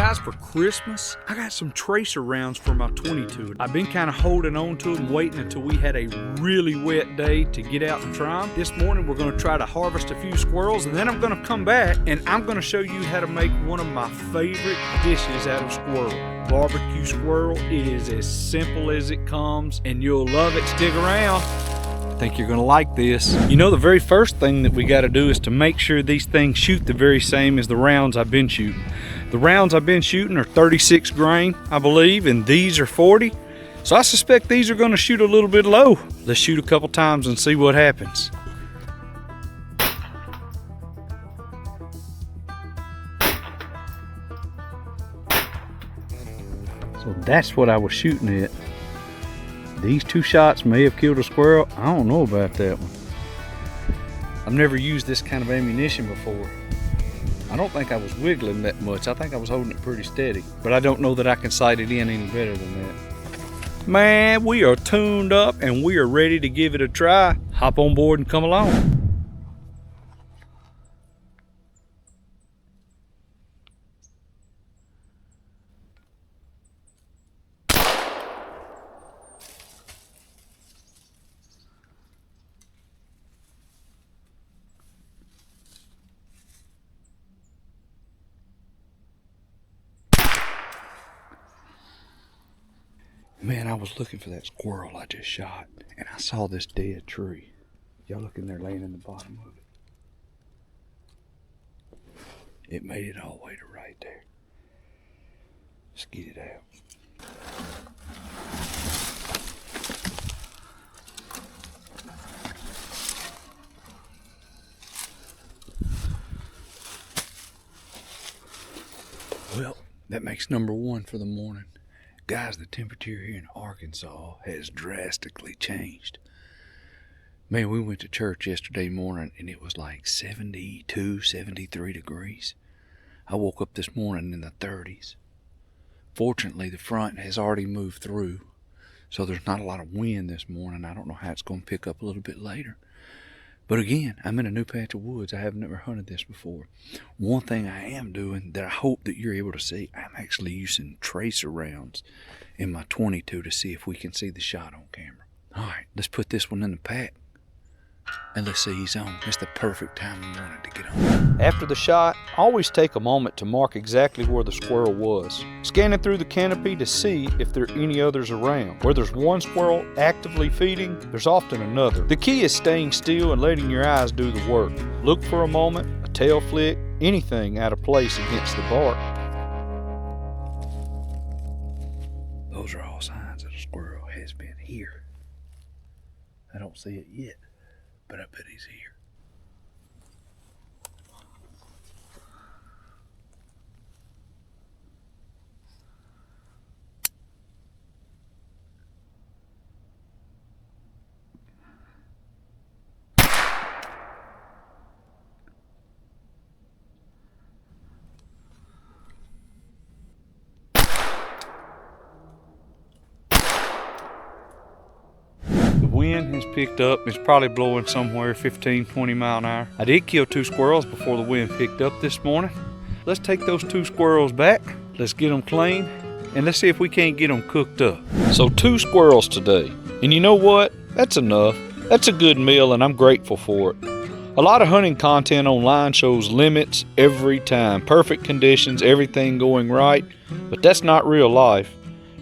Guys, for Christmas, I got some tracer rounds for my 22. I've been kind of holding on to them, waiting until we had a really wet day to get out and try them. This morning, we're gonna try to harvest a few squirrels, and then I'm gonna come back and I'm gonna show you how to make one of my favorite dishes out of squirrel. Barbecue squirrel. It is as simple as it comes, and you'll love it. Stick around. I think you're gonna like this. You know, the very first thing that we gotta do is to make sure these things shoot the very same as the rounds I've been shooting. The rounds I've been shooting are 36 grain, I believe, and these are 40. So I suspect these are gonna shoot a little bit low. Let's shoot a couple times and see what happens. So that's what I was shooting at. These two shots may have killed a squirrel. I don't know about that one. I've never used this kind of ammunition before. I don't think I was wiggling that much. I think I was holding it pretty steady, but I don't know that I can sight it in any better than that. Man, we are tuned up and we are ready to give it a try. Hop on board and come along. Man, I was looking for that squirrel I just shot, and I saw this dead tree. Y'all look in there laying in the bottom of it. It made it all the way to right there. Let's get it out. Well, that makes number one for the morning. Guys, the temperature here in Arkansas has drastically changed. Man, we went to church yesterday morning and it was like 72, 73 degrees. I woke up this morning in the 30s. Fortunately, the front has already moved through, so there's not a lot of wind this morning. I don't know how it's going to pick up a little bit later. But again, I'm in a new patch of woods. I have never hunted this before. One thing I am doing that I hope that you're able to see, I'm actually using tracer rounds in my 22 to see if we can see the shot on camera. All right, let's put this one in the pack and let's see he's on. It's the perfect time of morning to get on. After the shot, always take a moment to mark exactly where the squirrel was. Scanning through the canopy to see if there are any others around. Where there's one squirrel actively feeding, there's often another. The key is staying still and letting your eyes do the work. Look for a moment, a tail flick, anything out of place against the bark. Those are all signs that a squirrel has been here. I don't see it yet, but I bet he's here. Wind has picked up. It's probably blowing somewhere 15, 20 miles an hour. I did kill 2 squirrels before the wind picked up this morning. Let's take those 2 squirrels back. Let's get them clean and let's see if we can't get them cooked up. So 2 squirrels today. And you know what? That's enough. That's a good meal and I'm grateful for it. A lot of hunting content online shows limits every time. Perfect conditions, everything going right. But that's not real life.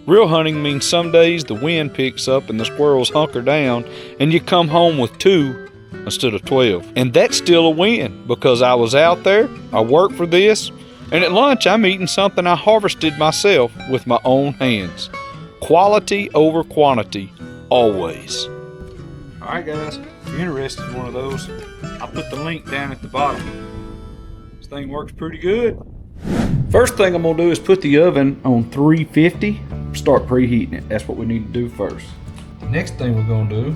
Real hunting means some days the wind picks up and the squirrels hunker down and you come home with 2 instead of 12. And that's still a win because I was out there, I worked for this, and at lunch I'm eating something I harvested myself with my own hands. Quality over quantity, always. All right guys, if you're interested in one of those, I'll put the link down at the bottom. This thing works pretty good. First thing I'm gonna do is put the oven on 350. Start preheating it. That's what we need to do first. The next thing we're gonna do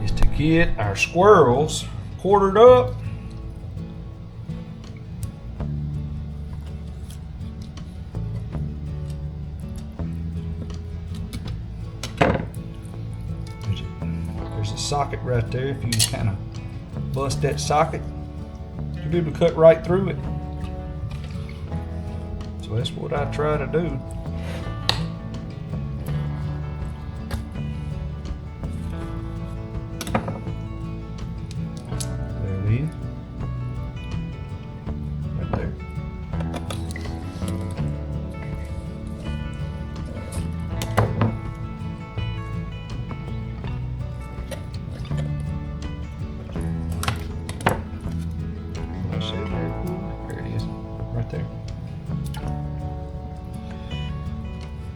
is to get our squirrels quartered up. There's a socket right there. If you can kind of bust that socket, you'll be able to cut right through it. So that's what I try to do. There it is. Right there. There it is. Right there.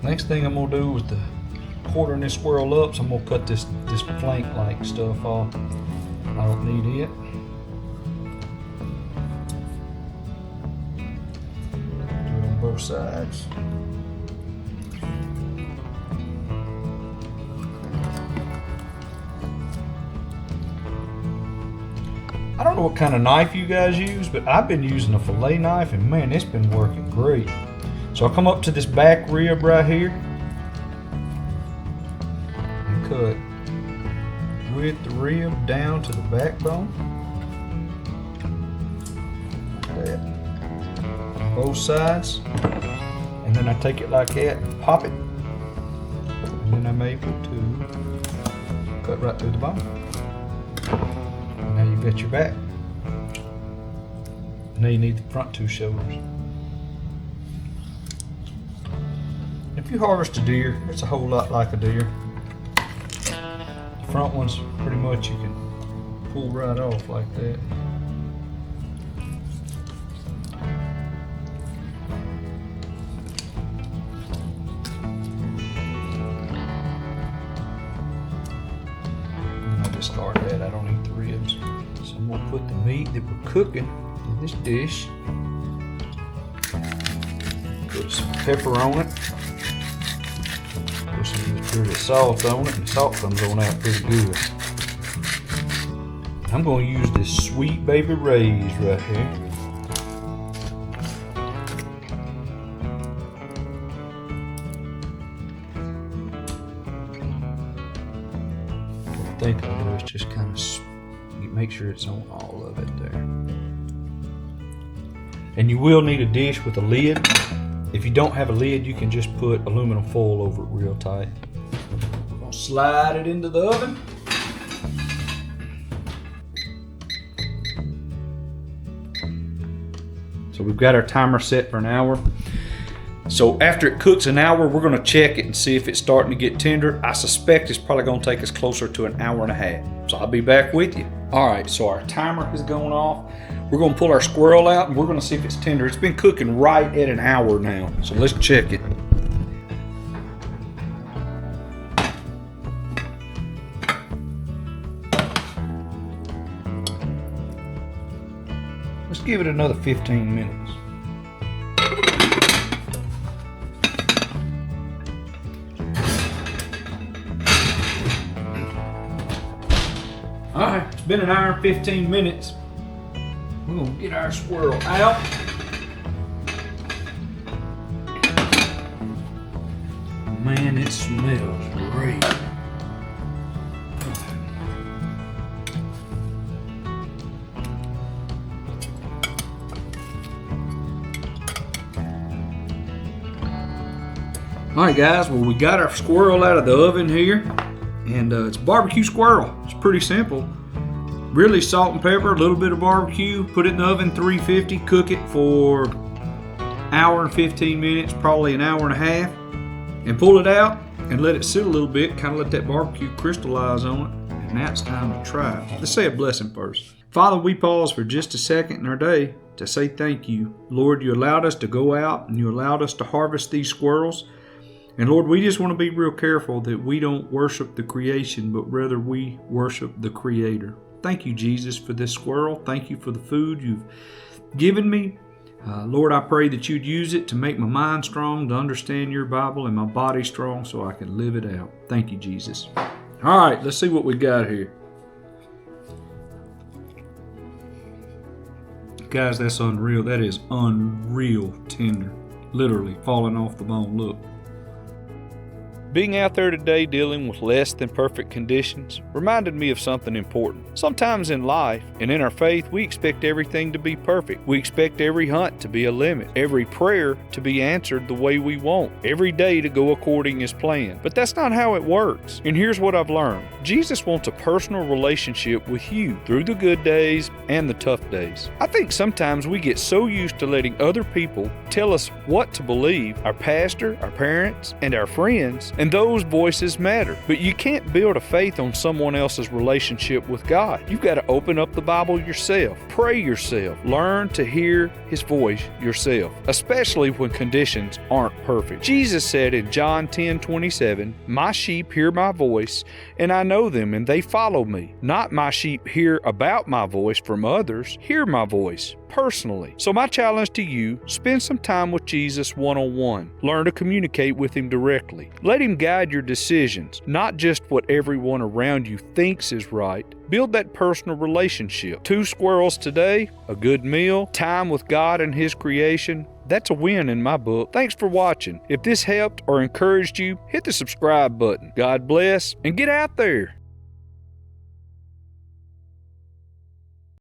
Next thing I'm gonna do is the quartering this squirrel up, so I'm gonna cut this flank like stuff off. I don't need it. Do it on both sides. I don't know what kind of knife you guys use, but I've been using a fillet knife, and man, it's been working great. So I'll come up to this back rib right here and cut with the rib down to the backbone. Like that. Both sides. And then I take it like that and pop it. And then I'm able to cut right through the bone. And now you've got your back. Now you need the front two shoulders. If you harvest a deer, it's a whole lot like a deer. The front ones, pretty much you can pull right off like that. And I discard that, I don't eat the ribs. So I'm gonna put the meat that we're cooking in this dish. Put some pepper on it. Put some pretty salt on it, and the salt comes on out pretty good. I'm going to use this Sweet Baby Ray's right here. What I think I'll do is just kind of make sure it's on all of it there. And you will need a dish with a lid. If you don't have a lid, you can just put aluminum foil over it real tight. We're gonna slide it into the oven. So we've got our timer set for an hour. So after it cooks an hour, we're gonna check it and see if it's starting to get tender. I suspect it's probably gonna take us closer to an hour and a half. So I'll be back with you. All right, so our timer is going off. We're gonna pull our squirrel out and we're gonna see if it's tender. It's been cooking right at an hour now. So let's check it. Let's give it another 15 minutes. All right, it's been an hour and 15 minutes. We're gonna get our squirrel out. Man, it smells great. All right, guys, well, we got our squirrel out of the oven here, and it's barbecue squirrel. It's pretty simple. Really salt and pepper, a little bit of barbecue, put it in the oven 350, cook it for an hour and 15 minutes, probably an hour and a half, and pull it out and let it sit a little bit, kind of let that barbecue crystallize on it, and now it's time to try it. Let's say a blessing first. Father, we pause for just a second in our day to say thank you. Lord, you allowed us to go out and you allowed us to harvest these squirrels. And Lord, we just want to be real careful that we don't worship the creation, but rather we worship the Creator. Thank you, Jesus, for this squirrel. Thank you for the food you've given me. Lord, I pray that you'd use it to make my mind strong, to understand your Bible, and my body strong so I can live it out. Thank you, Jesus. All right, let's see what we got here. Guys, that's unreal. That is unreal tender. Literally falling off the bone. Look. Being out there today dealing with less than perfect conditions reminded me of something important. Sometimes in life and in our faith, we expect everything to be perfect. We expect every hunt to be a limit, every prayer to be answered the way we want, every day to go according as planned. But that's not how it works. And here's what I've learned. Jesus wants a personal relationship with you through the good days and the tough days. I think sometimes we get so used to letting other people tell us what to believe, our pastor, our parents, and our friends, and those voices matter. But you can't build a faith on someone else's relationship with God. You've got to open up the Bible yourself, pray yourself, learn to hear His voice yourself, especially when conditions aren't perfect. Jesus said in John 10:27, "My sheep hear my voice, and I know them, and they follow me. Not my sheep hear about my voice from others, hear my voice personally." So my challenge to you, spend some time with Jesus one-on-one. Learn to communicate with Him directly. Let Him guide your decisions, not just what everyone around you thinks is right. Build that personal relationship. 2 squirrels today, a good meal, time with God and His creation. That's a win in my book. Thanks for watching. If this helped or encouraged you, hit the subscribe button. God bless, and get out there.